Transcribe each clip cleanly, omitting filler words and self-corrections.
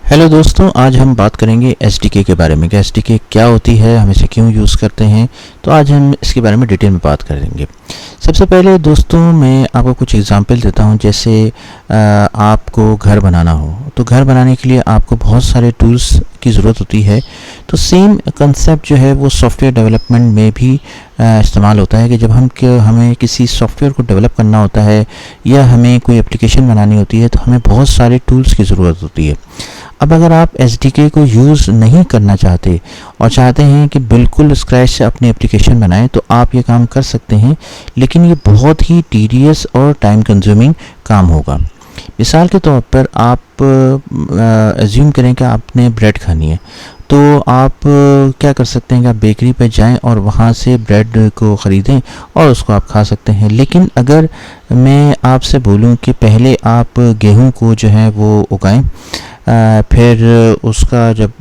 Hello दोस्तों, आज हम बात करेंगे एसडीके के बारे में कि एसडीके क्या होती है, हम इसे क्यों यूज़ करते हैं। तो आज हम इसके बारे में डिटेल में बात करेंगे। सबसे पहले दोस्तों मैं आपको कुछ एग्जांपल देता हूं। जैसे आपको घर बनाना हो तो घर बनाने के लिए आपको बहुत सारे टूल्स की ज़रूरत होती है। तो सेम कंसेप्ट जो है वो सॉफ्टवेयर डेवलपमेंट में भी इस्तेमाल होता है कि जब हमें किसी सॉफ्टवेयर को डेवलप करना होता है या हमें कोई एप्लीकेशन बनानी होती है तो हमें बहुत सारे टूल्स की ज़रूरत होती है। अब अगर आप एसडीके को यूज़ नहीं करना चाहते और चाहते हैं कि बिल्कुल स्क्रैच से अपनी एप्लीकेशन बनाएं तो आप ये काम कर सकते हैं, लेकिन ये बहुत ही टीडियस और टाइम कंज्यूमिंग काम होगा। मिसाल के तौर पर आप एज्यूम करें कि आपने ब्रेड खानी है, तो आप क्या कर सकते हैं कि आप बेकरी पर जाएं और वहाँ से ब्रेड को ख़रीदें और उसको आप खा सकते हैं। लेकिन अगर मैं आपसे बोलूं कि पहले आप गेहूं को जो है वो उगाएं, फिर उसका जब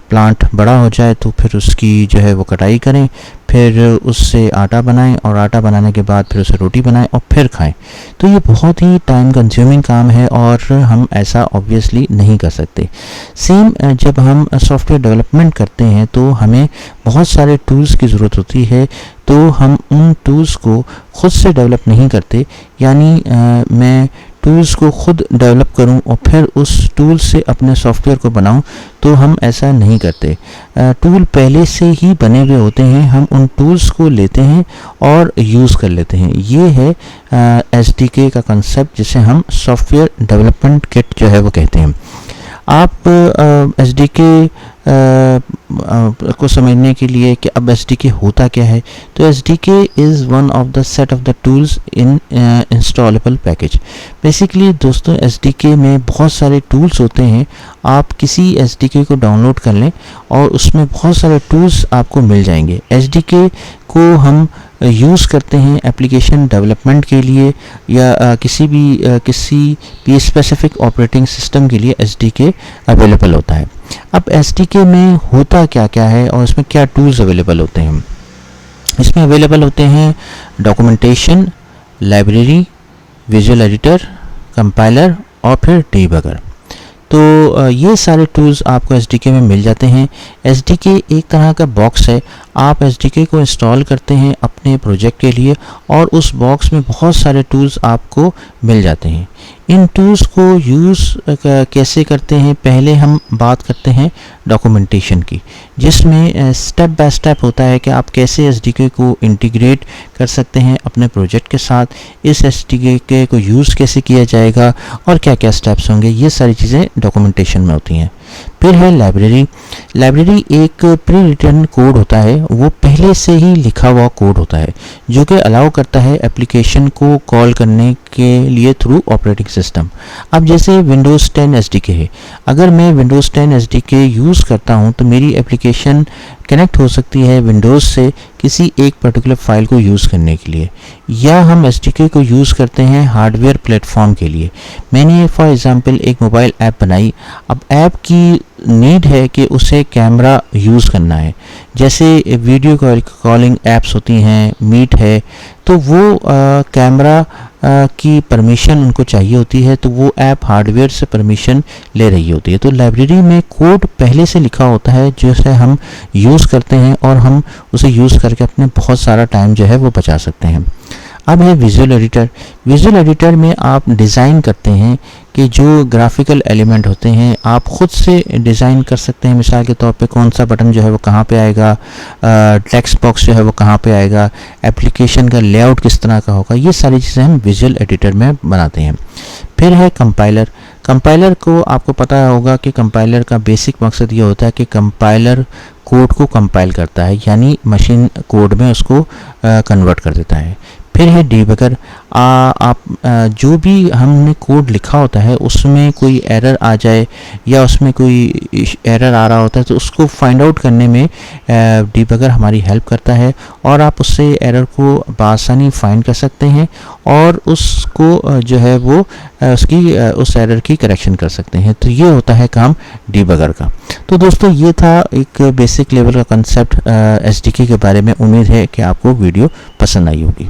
प्लांट बड़ा हो जाए तो फिर उसकी जो है वो कटाई करें, फिर उससे आटा बनाएं और आटा बनाने के बाद फिर उसे रोटी बनाएं और फिर खाएं, तो ये बहुत ही टाइम कंज्यूमिंग काम है और हम ऐसा ऑब्वियसली नहीं कर सकते। सेम जब हम सॉफ्टवेयर डेवलपमेंट करते हैं तो हमें बहुत सारे टूल्स की ज़रूरत होती है, तो हम उन टूल्स को खुद से डेवलप नहीं करते। यानी मैं टूल्स को खुद डेवलप करूं और फिर उस टूल से अपने सॉफ्टवेयर को बनाऊं, तो हम ऐसा नहीं करते। टूल पहले से ही बने हुए होते हैं, हम उन टूल्स को लेते हैं और यूज़ कर लेते हैं। ये है एसडीके का कंसेप्ट, जिसे हम सॉफ्टवेयर डेवलपमेंट किट जो है वो कहते हैं। आप एसडीके को समझने के लिए कि अब एसडीके होता क्या है, तो SDK is one of the set of the tools in installable package. Basically दोस्तों एसडीके में बहुत सारे टूल्स होते हैं। आप किसी एसडीके को डाउनलोड कर लें और उसमें बहुत सारे टूल्स आपको मिल जाएंगे। एसडीके को हम यूज़ करते हैं एप्लीकेशन डेवलपमेंट के लिए या किसी भी स्पेसिफिक ऑपरेटिंग सिस्टम के लिए एसडीके अवेलेबल होता है। अब एसडीके में होता क्या क्या है और इसमें क्या टूल्स अवेलेबल होते हैं। इसमें अवेलेबल होते हैं documentation, library, visual editor, compiler और फिर डीबगर। तो ये सारे टूल्स आपको एसडीके में मिल जाते हैं। एसडीके एक तरह का बॉक्स है। आप एसडीके को इंस्टॉल करते हैं अपने प्रोजेक्ट के लिए और उस बॉक्स में बहुत सारे टूल्स आपको मिल जाते हैं। इन टूल्स को यूज़ कैसे करते हैं, पहले हम बात करते हैं डॉक्यूमेंटेशन की, जिसमें स्टेप बाय स्टेप होता है कि आप कैसे एसडीके को इंटीग्रेट कर सकते हैं अपने प्रोजेक्ट के साथ, इस एसडीके को यूज़ कैसे किया जाएगा और क्या क्या स्टेप्स होंगे, ये सारी चीज़ें डॉक्यूमेंटेशन में होती हैं। फिर है लाइब्रेरी। लाइब्रेरी एक प्री रिटन कोड होता है, वो पहले से ही लिखा हुआ कोड होता है जो कि अलाउ करता है एप्लीकेशन को कॉल करने के लिए थ्रू ऑपरेटिंग सिस्टम। अब जैसे विंडोज़ 10 एसडीके है, अगर मैं विंडोज़ 10 एसडीके यूज़ करता हूँ तो मेरी एप्लीकेशन कनेक्ट हो सकती है विंडोज़ से किसी एक पर्टिकुलर फाइल को यूज़ करने के लिए, या हम एसडीके को यूज़ करते हैं हार्डवेयर प्लेटफॉर्म के लिए। मैंने फॉर एग्जांपल एक मोबाइल ऐप बनाई। अब ऐप की नीड है कि उसे कैमरा यूज़ करना है, जैसे वीडियो कॉलिंग ऐप्स होती हैं, मीट है, तो वो कैमरा की परमिशन उनको चाहिए होती है, तो वो ऐप हार्डवेयर से परमिशन ले रही होती है। तो लाइब्रेरी में कोड पहले से लिखा होता है जिसे हम यूज़ करते हैं और हम उसे यूज़ करके अपने बहुत सारा टाइम जो है वो बचा सकते हैं। अब है विजुअल एडिटर। विजुअल एडिटर में आप डिज़ाइन करते हैं कि जो ग्राफिकल एलिमेंट होते हैं आप खुद से डिज़ाइन कर सकते हैं। मिसाल के तौर पे कौन सा बटन जो है वो कहाँ पे आएगा, टेक्स्ट बॉक्स जो है वो कहाँ पे आएगा, एप्लीकेशन का लेआउट किस तरह का होगा, ये सारी चीज़ें हम विजुअल एडिटर में बनाते हैं। फिर है कंपाइलर। कंपाइलर को आपको पता होगा कि कंपाइलर का बेसिक मकसद ये होता है कि कंपाइलर कोड को कंपाइल करता है, यानी मशीन कोड में उसको कन्वर्ट कर देता है। फिर है डीबगर। आप जो भी हमने कोड लिखा होता है उसमें कोई एरर आ जाए या उसमें कोई एरर आ रहा होता है तो उसको फाइंड आउट करने में डीबगर हमारी हेल्प करता है और आप उससे एरर को बआसानी फाइंड कर सकते हैं और उसको जो है वो उस एरर की करेक्शन कर सकते हैं। तो ये होता है काम डीबगर का। तो दोस्तों ये था एक बेसिक लेवल का कंसेप्ट एसडीके के बारे में। उम्मीद है कि आपको वीडियो पसंद आई होगी।